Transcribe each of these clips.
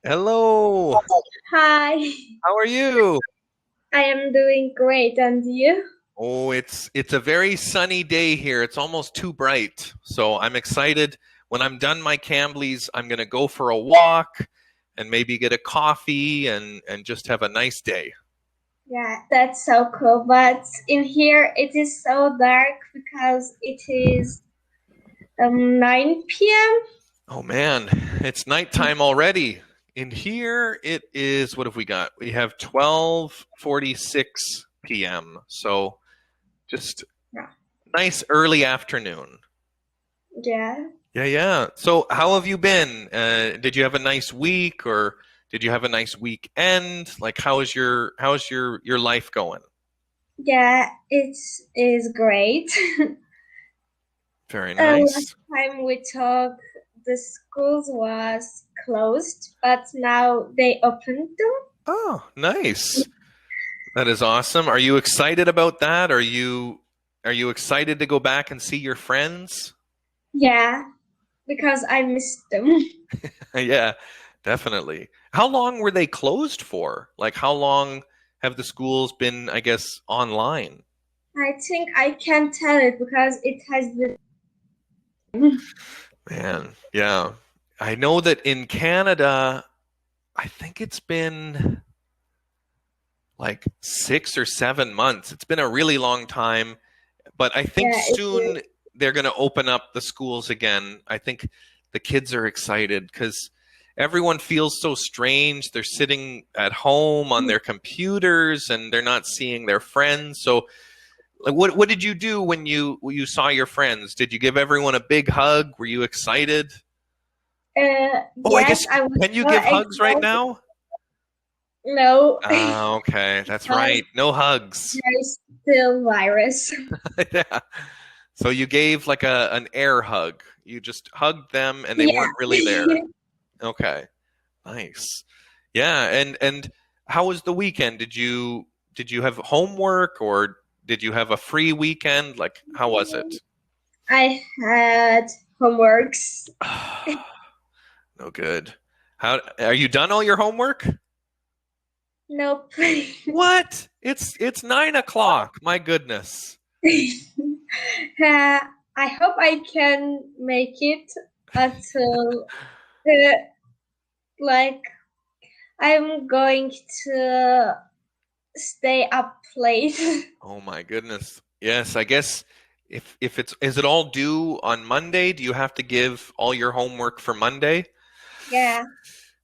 Hello. Hi, How are you? I am doing great, and you? Oh, it's a very sunny day here. It's almost too bright. So I'm excited. When I'm done my Cambly's, I'm gonna go for a walk and maybe get a coffee and just have a nice day. Yeah, that's so cool. But in here, it is so dark because it is 9 p.m. Oh man, it's nighttime already. In here it is, what have we got? We have 12:46 p.m. So just Yeah. nice early afternoon. Yeah. Yeah. So, how have you been? Did you have a nice week, or did you have a nice weekend? Like, how's your life going? Yeah, it is great. Very Last nice. time we talked, the schools was closed, but now they opened them. Oh, nice. That is awesome. Are you excited about that? Are you excited to go back and see your friends? Yeah, because I missed them. Yeah, definitely. How long were they closed for? Like, how long have the schools been, I guess, online? I think I can tell it because it has been. Man, yeah. I know that in Canada, I think it's been like 6 or 7 months. It's been a really long time, but I think Yeah, it is. soon they're going to open up the schools again. I think the kids are excited because everyone feels so strange. They're sitting at home on their computers and they're not seeing their friends. So, like, what did you do when you saw your friends? Did you give everyone a big hug? Were you excited? Oh, I Yes, guess, I was can you so give hugs right excited. now? No, Ah, okay, that's because right. No hugs. there is still virus. Yeah. So you gave like an air hug. You just hugged them and they Yeah. weren't really there. Okay. Nice. Yeah, and how was the weekend? Did you have homework or did you have a free weekend? Like how was it? I had homeworks. No good. How are you done all your homework? Nope. What? It's 9 o'clock. My goodness. I hope I can make it until uh, like I'm going to stay up late. Oh my goodness. Yes, I guess if it's is it all due on Monday? Do you have to give all your homework for Monday? Yeah.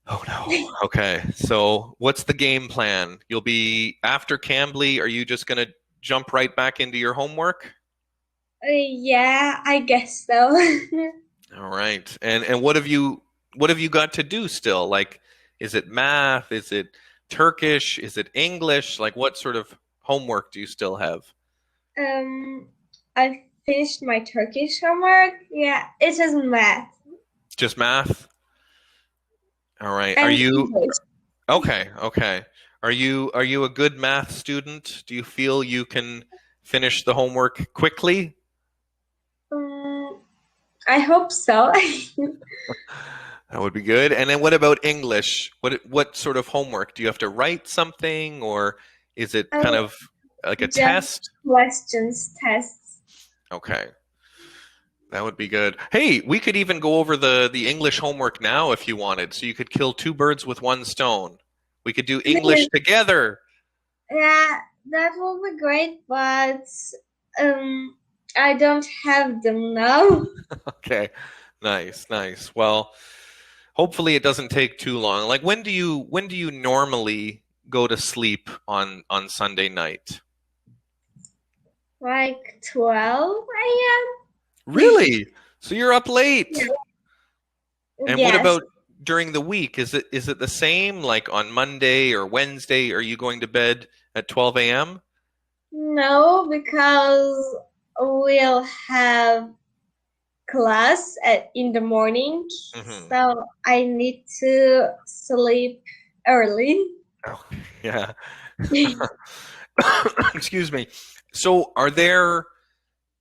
Oh no. Okay. So what's the game plan? You'll be after Cambly, are you just gonna jump right back into your homework? Yeah, I guess so. All right. And what have you got to do still? Like is it math? Is it Turkish? Is it English? Like what sort of homework do you still have? Um, I finished my Turkish homework. Yeah, it is math Just math? All right. Are and you English. okay, okay. Are you a good math student? Do you feel you can finish the homework quickly? Um, I hope so. That would be good. And then what about English? What sort of homework? Do you have to write something or is it Um, kind of like a just test? questions, tests. Okay. That would be good. Hey, we could even go over the English homework now if you wanted, so you could kill two birds with one stone. We could do English together. Yeah, that will be great, but um, I don't have them now. Okay. Nice, nice. Well, hopefully it doesn't take too long. Like when do you normally go to sleep on Sunday night? Like 12 a.m. Really? So you're up late. And what Yes. about during the week? Is it the same? Like on Monday or Wednesday, are you going to bed at 12 a.m.? No, because we'll have class in the morning, Hmm. so I need to sleep early. Oh, yeah. Excuse me. So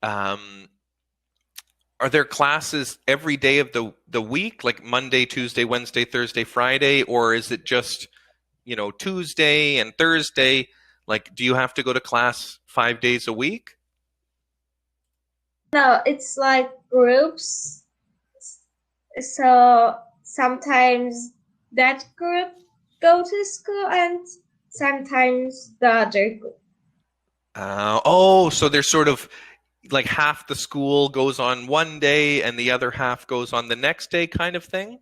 um are there classes every day of the week, like Monday, Tuesday, Wednesday, Thursday, Friday, or is it just, Tuesday and Thursday? Like, do you have to go to class 5 days a week? No, it's like groups. So sometimes that group go to school and sometimes the other group. So there's sort of like half the school goes on one day and the other half goes on the next day kind of thing?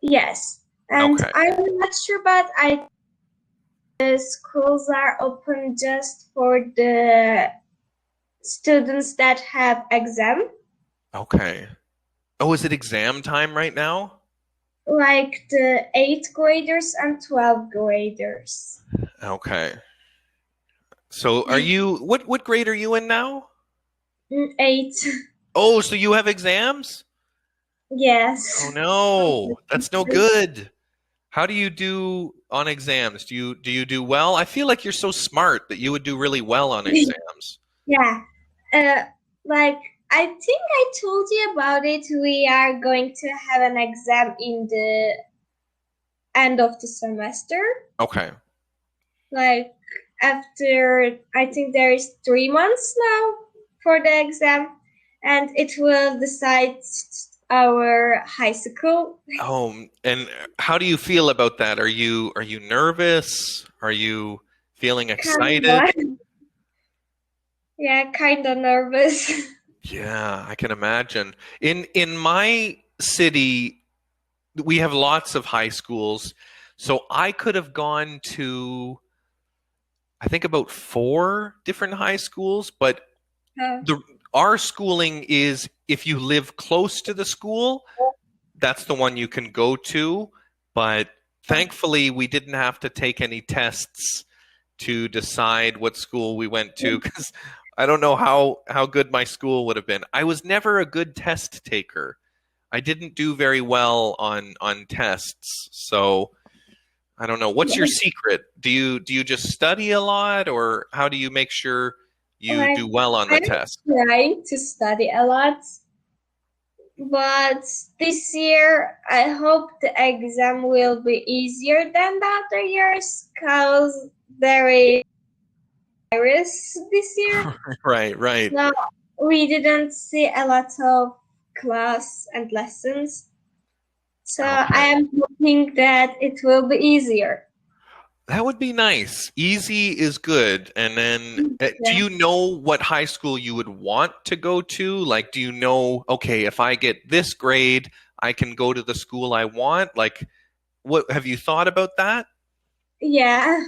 Yes. And Okay. I'm not sure, but the schools are open just for the students that have exam, Okay. Oh, is it exam time right now? like the 8th graders and 12th graders. Okay. So what grade are you in now? 8. Oh, so you have exams? Yes. Oh no, that's no good. How do you do on exams? Do you do well? I feel like you're so smart that you would do really well on exams. Yeah. Like I think I told you about it. We are going to have an exam in the end of the semester. Okay. Like after, I think there is 3 months now for the exam, and it will decide our high school. Oh, and how do you feel about that? Are you nervous? Are you feeling excited? Yeah, kind of nervous. Yeah, I can imagine. In my city, we have lots of high schools, so I could have gone to I think about 4 different high schools, but our schooling is if you live close to the school, that's the one you can go to. But thankfully, we didn't have to take any tests to decide what school we went to because I don't know how good my school would have been. I was never a good test taker. I didn't do very well on tests, so I don't know. What's your secret? Do you just study a lot, or how do you make sure you do well on the test? I'm trying to study a lot, but this year I hope the exam will be easier than the other years because there is virus this year. Right. So we didn't see a lot of class and lessons. So Okay. I am hoping that it will be easier. That would be nice. Easy is good. And then, do Yeah. you know what high school you would want to go to? Like, do you know, okay, if I get this grade, I can go to the school I want? Like, what have you thought about that? Yeah.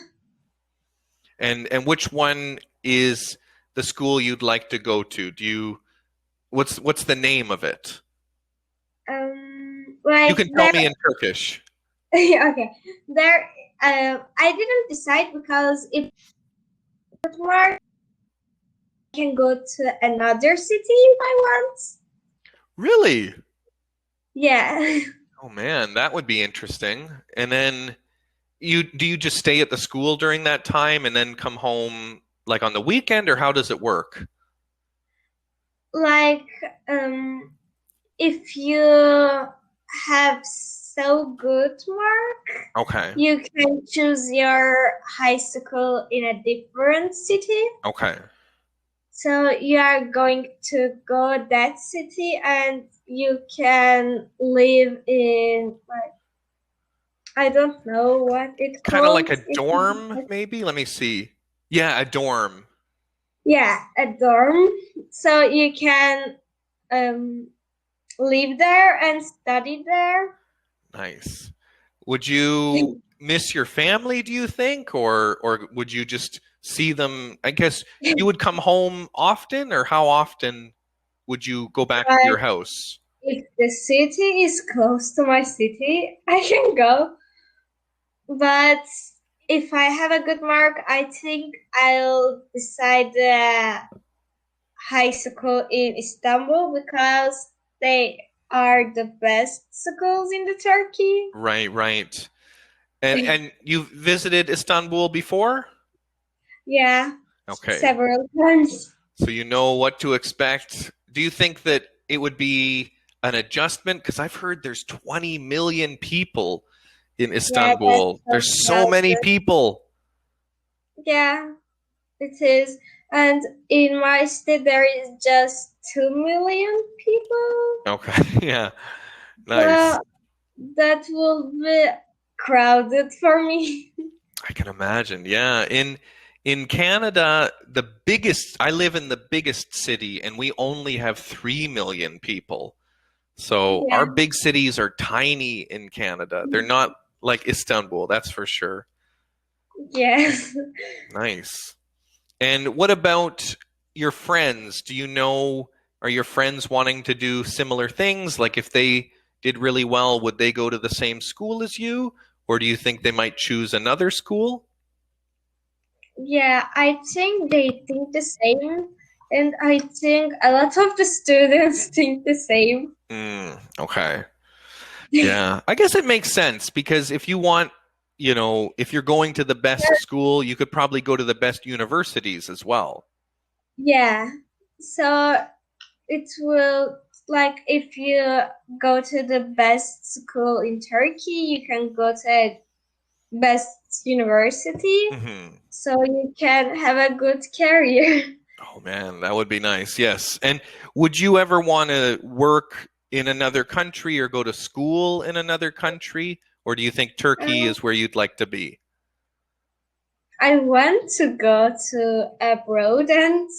And which one is the school you'd like to go to? What's the name of it? Like You can tell me in Turkish. okay. There I didn't decide because if it works, I can go to another city if I want. Really? Yeah. Oh man, that would be interesting. And then do you just stay at the school during that time and then come home like on the weekend, or how does it work? Like if you have so good mark, Okay. you can choose your high school in a different city. Okay. So you are going to go that city and you can live in, like, I don't know what it called. Kind of like a dorm, maybe? Let me see. Yeah, a dorm. Yeah, a dorm. So you can live there and study there. Nice. Would you miss your family, do you think? Or would you just see them? I guess you would come home often, or how often would you go back to your house? If the city is close to my city, I can go. But if I have a good mark, I think I'll decide the high school in Istanbul because they are the best schools in the Turkey. Right. And you've visited Istanbul before? Yeah. Okay. Several times. So you know what to expect. Do you think that it would be an adjustment? Because I've heard there's 20 million people in Yeah, that's Istanbul. so There's so many crowded. people. Yeah, it is. And in my state, there is just 2 million people. Okay, yeah, nice. So that will be crowded for me. I can imagine. Yeah, in Canada, I live in the biggest city, and we only have 3 million people. So Yeah. our big cities are tiny in Canada. They're not like Istanbul, that's for sure. Yes. Nice. And what about your friends? Are your friends wanting to do similar things? Like if they did really well, would they go to the same school as you? Or do you think they might choose another school? Yeah, I think they think the same. And I think a lot of the students think the same. Okay. Yeah. I guess it makes sense because if you want, if you're going to the best school, you could probably go to the best universities as well. Yeah. So it will, like, if you go to the best school in Turkey, you can go to a best university, Hmm. so you can have a good career. Oh man, that would be nice. Yes. And would you ever want to work in another country or go to school in another country? Or do you think Turkey Uh, is where you'd like to be? I want to go to abroad and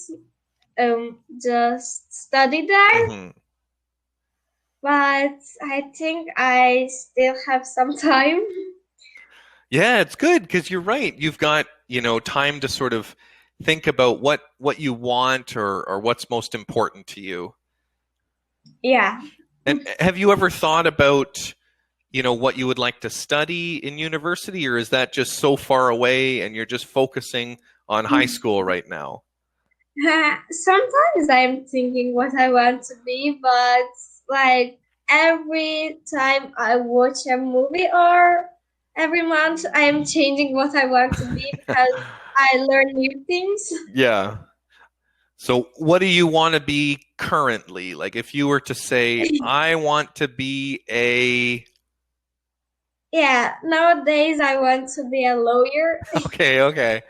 just study there, Hmm. but I think I still have some time. Yeah, it's good because you're right. You've got, time to sort of think about what you want or what's most important to you. Yeah. And have you ever thought about, what you would like to study in university, or is that just so far away and you're just focusing on high school right now? Sometimes I'm thinking what I want to be, but like every time I watch a movie or every month I am changing what I want to be because I learn new things. Yeah. So what do you want to be currently? Like if you were to say, I want to be a Yeah, nowadays I want to be a lawyer. okay, okay.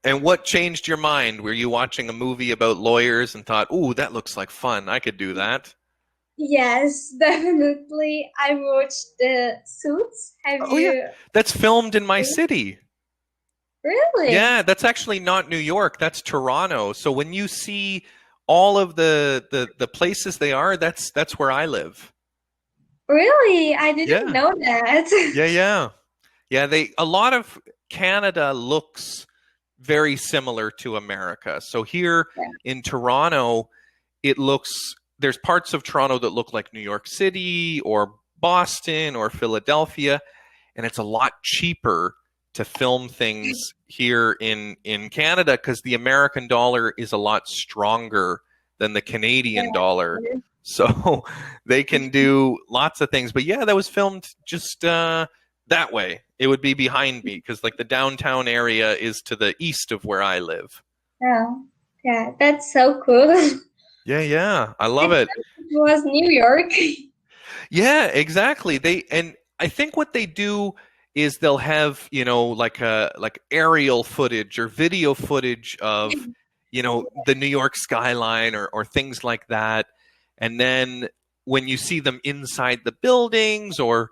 And what changed your mind? Were you watching a movie about lawyers and thought, "Ooh, that looks like fun. I could do that." Yes, definitely. I watched the Suits. Have Oh yeah, you that's filmed in my city. really? Yeah, that's actually not New York. That's Toronto. So when you see all of the places they are, that's where I live. Really? I didn't Yeah. know that. Yeah, yeah. Yeah, a lot of Canada looks very similar to America. So here in Toronto, there's parts of Toronto that look like New York City or Boston or Philadelphia, and it's a lot cheaper to film things here in Canada because the American dollar is a lot stronger than the Canadian dollar. So they can do lots of things. But yeah, that was filmed just that way. It would be behind me because like the downtown area is to the east of where I live. Oh, yeah, that's so cool. Yeah, yeah. I I love it. thought it was New York. Yeah, exactly. And I think what they do is they'll have, like aerial footage or video footage of, the New York skyline or things like that. And then when you see them inside the buildings or,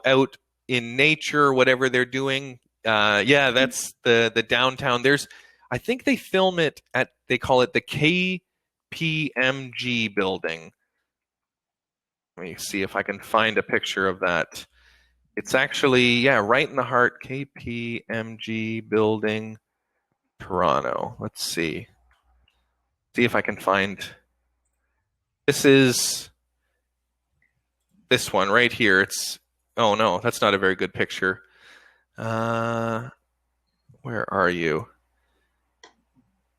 out in nature, whatever they're doing, yeah, that's the downtown. I think they film it they call it the KPMG building. Let me see if I can find a picture of that. It's actually, yeah, right in the heart, KPMG building, Toronto. Let's see. See if I can find. This is this one right here. Oh no, that's not a very good picture. Where are you?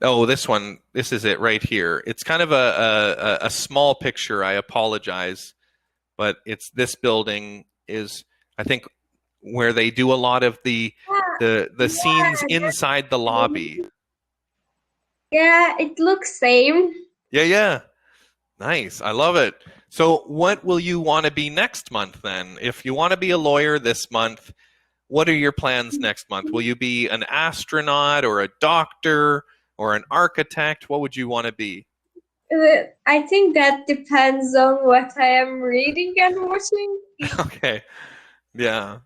Oh, this one. This is it right here. It's kind of a small picture. I apologize, but this building is, I think, where they do a lot of the scenes Yeah, inside the lobby. yeah, it looks same. Yeah, yeah. Nice. I love it. So what will you want to be next month then? If you want to be a lawyer this month, what are your plans next month? Will you be an astronaut or a doctor or an architect? What would you want to be? I think that depends on what I am reading and watching. Okay. Yeah.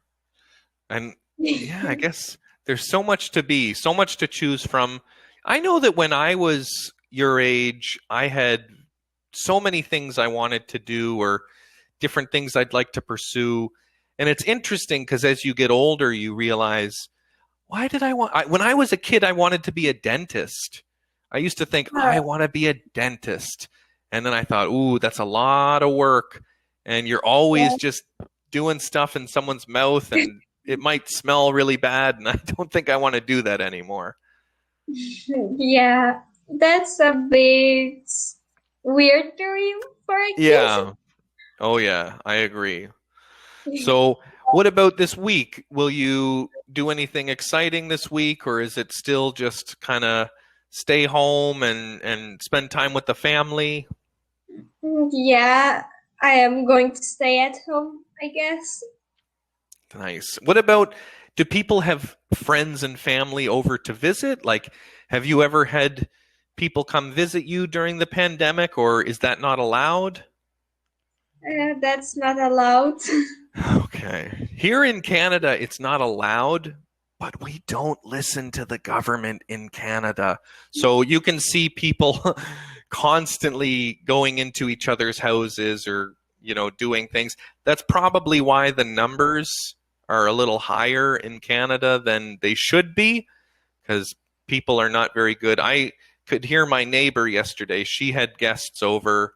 And yeah, I guess there's so much to be, so much to choose from. I know that when I was your age, I had so many things I wanted to do or different things I'd like to pursue. And it's interesting because as you get older, you realize, why did when I was a kid, I wanted to be a dentist. I used to think, I want to be a dentist. And then I thought, ooh, that's a lot of work. And you're always just doing stuff in someone's mouth and it might smell really bad. And I don't think I want to do that anymore. Yeah, that's a bit weird dream for a kid. Yeah. Oh, yeah, I agree. So, what about this week? Will you do anything exciting this week, or is it still just kind of stay home and spend time with the family? Yeah, I am going to stay at home, I guess. Nice. What about, do people have friends and family over to visit? Like, have you ever had people come visit you during the pandemic, or is that not allowed? That's not allowed. Okay. Here in Canada, it's not allowed, but we don't listen to the government in Canada. So you can see people constantly going into each other's houses or, doing things. That's probably why the numbers are a little higher in Canada than they should be, because people are not very good. I could hear my neighbor yesterday. She had guests over,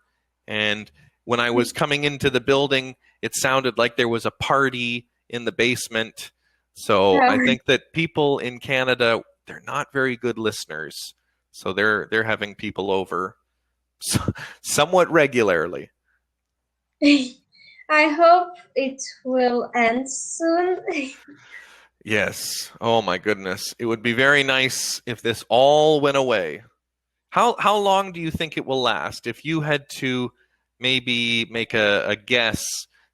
and when I was coming into the building, it sounded like there was a party in the basement. So I think that people in Canada, they're not very good listeners. So they're having people over somewhat regularly. I hope it will end soon. Yes. Oh my goodness. It would be very nice if this all went away. How long do you think it will last? If you had to maybe make a guess,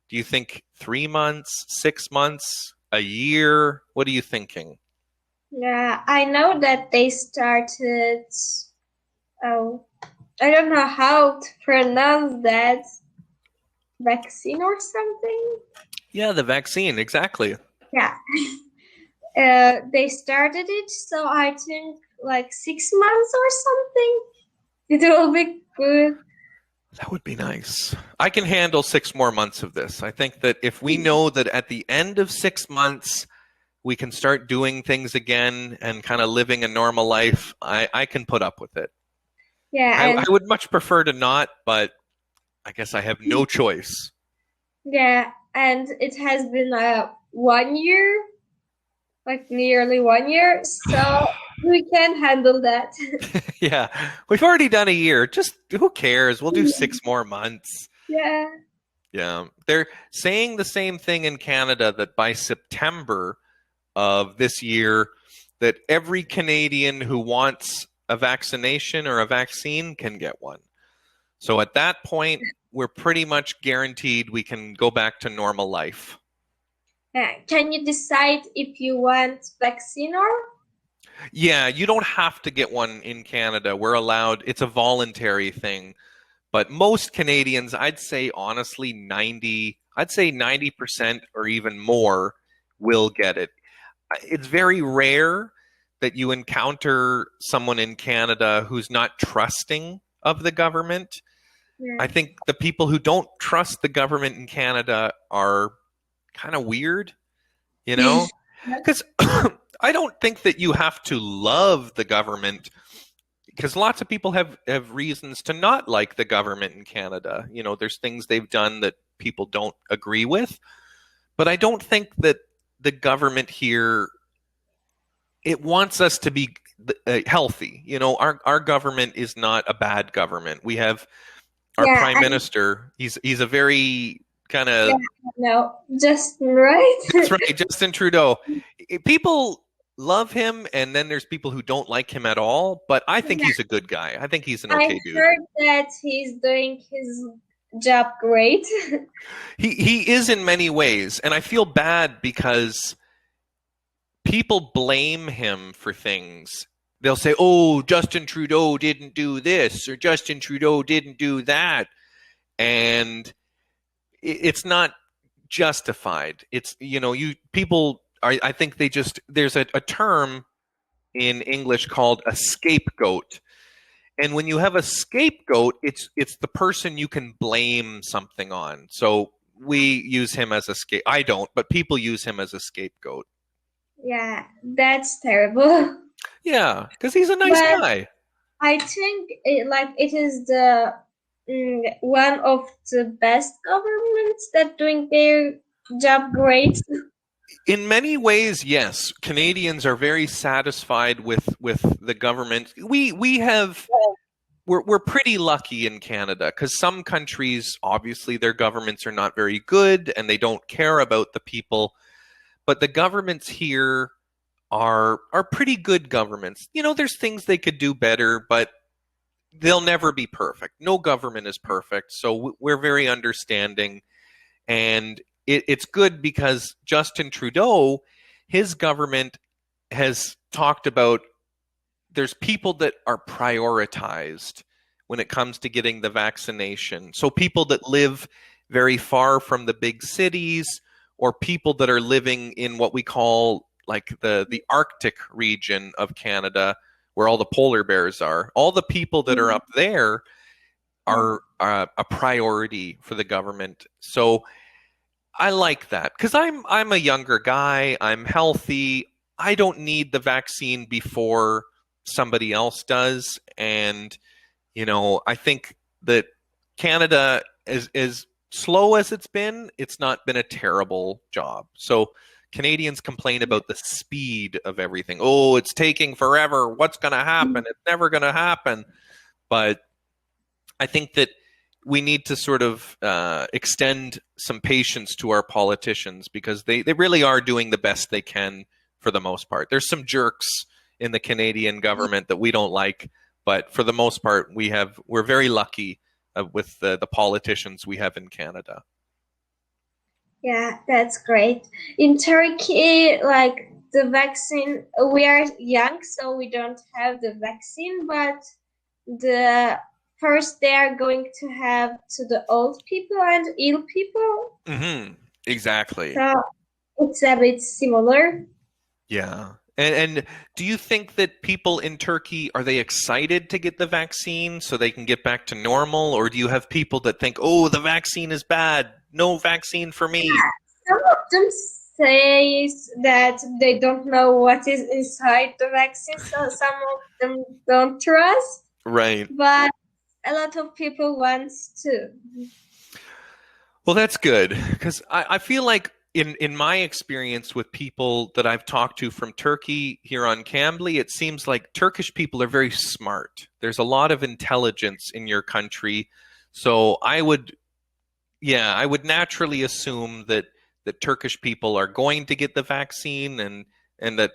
do you think 3 months, 6 months, a year? What are you thinking? Yeah, I know that they started, oh, I don't know how to pronounce that, vaccine or something. Yeah, the vaccine, exactly. Yeah. They started it, so I think like 6 months or something. It will be good. That would be nice. I can handle 6 more months of this. I think that if we know that at the end of 6 months, we can start doing things again and kind of living a normal life, I can put up with it. Yeah, I would much prefer to not, but I guess I have no choice. yeah, and it has been 1 year, like nearly 1 year, so we can handle that. Yeah, we've already done a year. Just who cares? We'll do 6 more months. Yeah. Yeah, they're saying the same thing in Canada that by September of this year, that every Canadian who wants a vaccination or a vaccine can get one. So at that point, we're pretty much guaranteed we can go back to normal life. Can you decide if you want vaccine or? Yeah, you don't have to get one in Canada. We're allowed, it's a voluntary thing. But most Canadians, I'd say honestly 90% or even more will get it. It's very rare that you encounter someone in Canada who's not trusting of the government. Yeah. I think the people who don't trust the government in Canada are kind of weird, because I don't think that you have to love the government, because lots of people have reasons to not like the government in Canada. There's things they've done that people don't agree with, but I don't think that the government here, it wants us to be healthy. Our government is not a bad government. We have our prime minister. He's a very kind of no, just right. That's right, Justin Trudeau. People love him, and then there's people who don't like him at all. But I think Yeah, he's a good guy. I think he's an I okay dude. heard that he's doing his job great. He is in many ways, and I feel bad because people blame him for things. They'll say, "Oh, Justin Trudeau didn't do this," or "Justin Trudeau didn't do that," and it's not justified. It's, you people are. I think they just there's a term in English called a scapegoat. And when you have a scapegoat, it's the person you can blame something on. So we use him as a scape. I don't, but people use him as a scapegoat. Yeah, that's terrible. Yeah, because he's a nice But guy. I think it is the one of the best governments that doing their job great. In many ways, yes, Canadians are very satisfied with the government. We're pretty lucky in Canada because some countries, obviously, their governments are not very good and they don't care about the people. But the governments here are pretty good governments. There's things they could do better, but they'll never be perfect. No government is perfect, so we're very understanding, and it's good because Justin Trudeau, his government has talked about there's people that are prioritized when it comes to getting the vaccination. So people that live very far from the big cities, or people that are living in what we call like the Arctic region of Canada, where all the polar bears are. All the people that are up there are a priority for the government. So I like that because I'm a younger guy. I'm healthy. I don't need the vaccine before somebody else does. And I think that Canada, as slow as it's not been a terrible job. So Canadians complain about the speed of everything. Oh, it's taking forever. What's going to happen? It's never going to happen. But I think that we need to sort of extend some patience to our politicians because they really are doing the best they can for the most part. There's some jerks in the Canadian government that we don't like, but for the most part, we're very lucky with the politicians we have in Canada. Yeah, that's great. In Turkey, like the vaccine, we are young, so we don't have the vaccine, but the first they are going to have to the old people and ill people. Mm-hmm. Exactly. So it's a bit similar. Yeah. And do you think that people in Turkey, are they excited to get the vaccine so they can get back to normal? Or do you have people that think, oh, the vaccine is bad, no vaccine for me? Some of them say that they don't know what is inside the vaccine, so some of them don't trust. Right. But a lot of people want to. Well, that's good because I feel like in my experience with people that I've talked to from Turkey here on Cambly, it seems like Turkish people are very smart. There's a lot of intelligence in your country. So I would naturally assume that Turkish people are going to get the vaccine and that,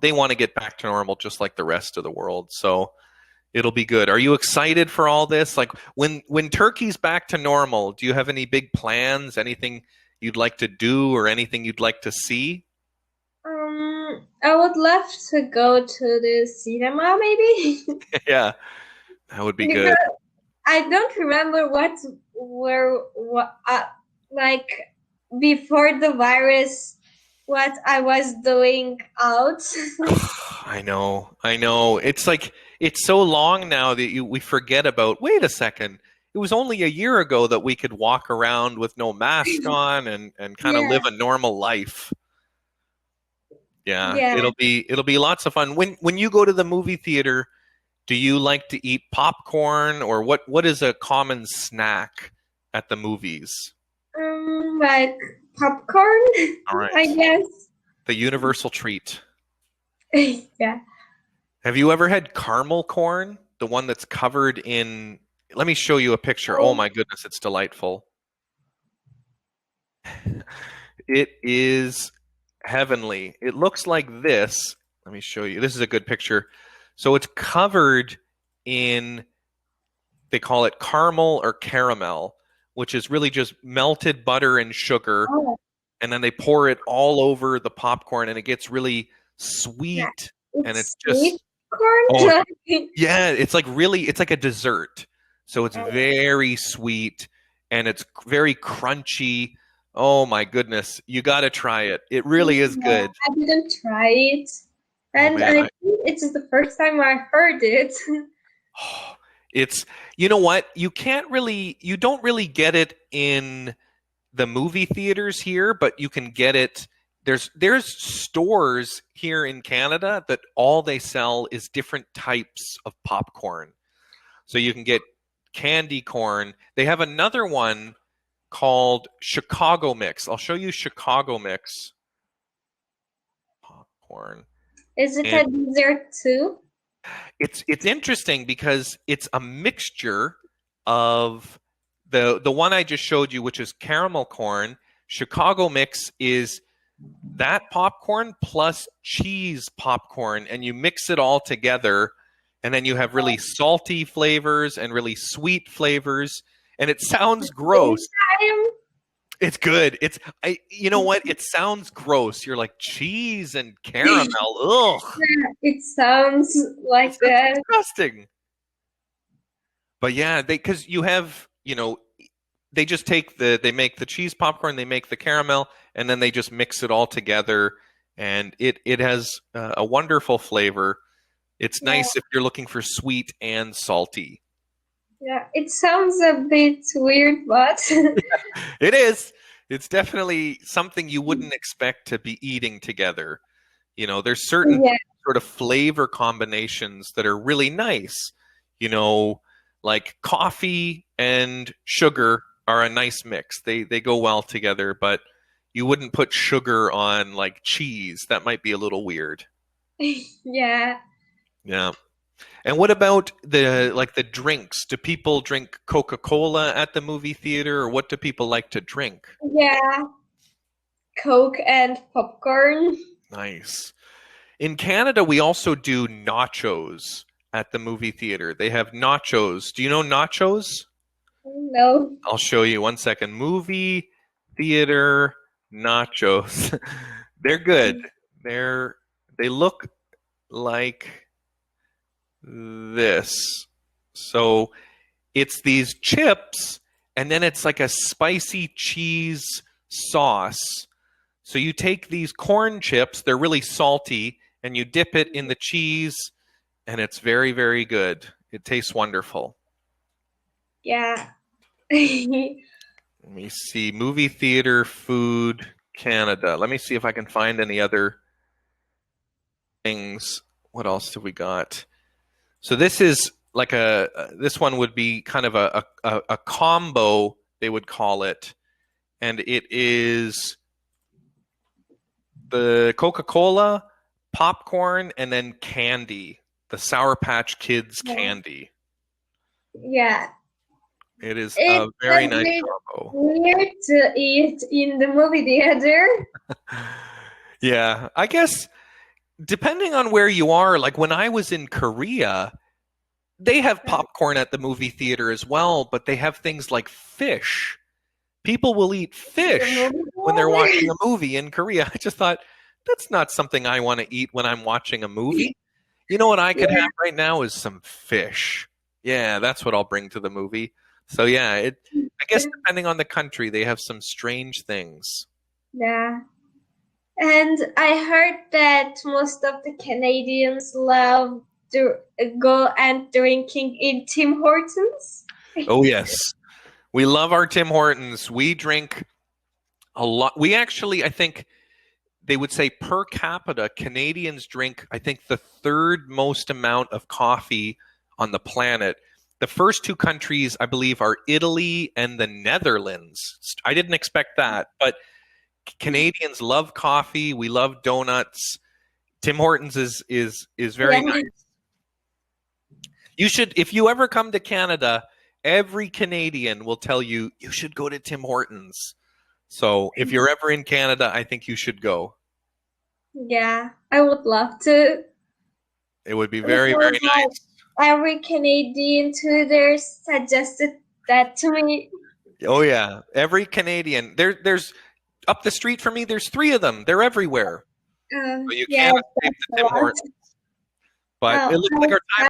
they want to get back to normal just like the rest of the world. So it'll be good. Are you excited for all this? Like when Turkey's back to normal, do you have any big plans? Anything you'd like to do or anything you'd like to see? I would love to go to the cinema, maybe. Yeah, that would be Because good. I don't remember like before the virus, what I was doing out. I know. It's like it's so long now that we forget about. Wait a second. It was only a year ago that we could walk around with no mask on and kind of Yeah, live a normal life. Yeah, yeah. it'll be lots of fun. When you go to the movie theater, do you like to eat popcorn or what is a common snack at the movies? Like popcorn, All right. I guess. The universal treat. Yeah. Have you ever had caramel corn? The one that's covered in. Let me show you a picture. Oh my goodness, it's delightful. It is heavenly. It looks like this, Let me show you. This is a good picture. So it's covered in, they call it caramel or caramel, which is really just melted butter and sugar. Oh, And then they pour it all over the popcorn and it gets really yeah. sweet. And it's It's just, sweet corn. oh, yeah, it's like really, it's like a dessert. So it's very sweet and it's very crunchy. Oh my goodness. You got to try it. It really is Yeah, good. I didn't try it, Oh and man, I think it's the first time I heard it. it's, you know what? You don't really get it in the movie theaters here, but you can get it. There's stores here in Canada that all they sell is different types of popcorn. So you can get candy corn. They have another one called Chicago Mix. I'll show you Chicago Mix popcorn. Is it And a dessert too? it's interesting because it's a mixture of the one I just showed you, which is caramel corn. Chicago Mix is that popcorn plus cheese popcorn, and you mix it all together, and then you have really salty flavors and really sweet flavors, and it sounds gross. Time? It's good. You know what? It sounds gross. You're like cheese and caramel. Ugh, It sounds like it's that. disgusting. But yeah, because you have, they just they make the cheese popcorn, they make the caramel, and then they just mix it all together, and it has a wonderful flavor. It's nice if you're looking for sweet and salty. Yeah, it sounds a bit weird, but It is. It's definitely something you wouldn't expect to be eating together. There's certain yeah, sort of flavor combinations that are really nice. Like coffee and sugar are a nice mix. They go well together, but you wouldn't put sugar on like cheese. That might be a little weird. yeah, Yeah. And what about the drinks? Do people drink Coca-Cola at the movie theater, or what do people like to drink? yeah. Coke and popcorn. Nice. In Canada, we also do nachos at the movie theater. They have nachos. Do you know nachos? No. I'll show you 1 second. Movie theater nachos. They're good. They look like this. So it's these chips, and then it's like a spicy cheese sauce. So you take these corn chips, they're really salty, and you dip it in the cheese, and it's very, very good. It tastes wonderful. Yeah. Let me see. Movie theater food Canada. Let me see if I can find any other things. What else have we got? So this is like this one would be kind of a combo, they would call it. And it is the Coca-Cola, popcorn, and then candy. The Sour Patch Kids candy. Yeah. It is a It's very a nice bit combo. weird to eat in the movie theater. Yeah, I guess depending on where you are, like when I was in Korea, they have popcorn at the movie theater as well, but they have things like fish. People will eat fish when they're watching a movie in Korea. I just thought, that's not something I want to eat when I'm watching a movie. You know what I could have right now is some fish. Yeah, that's what I'll bring to the movie. So yeah, I guess depending on the country, they have some strange things. Yeah. And I heard that most of the Canadians love to go and drinking in Tim Hortons. Oh yes. We love our Tim Hortons. We drink a lot. We actually, I think they would say per capita, Canadians drink, I think, the third most amount of coffee on the planet. The first two countries, I believe, are Italy and the Netherlands. I didn't expect that, but Canadians love coffee. We love donuts. Tim Hortons is very nice. You should, if you ever come to Canada, every Canadian will tell you you should go to Tim Hortons. So if you're ever in Canada, I think you should go. Yeah, I would love to. It would be very, very Like, nice. every Canadian tutor suggested that to me. Oh yeah, every Canadian. There's up the street from me. There's 3 of them. They're everywhere. But you Yeah, can't escape that's the a Tim lot. Hortons. But Oh, it looks like our time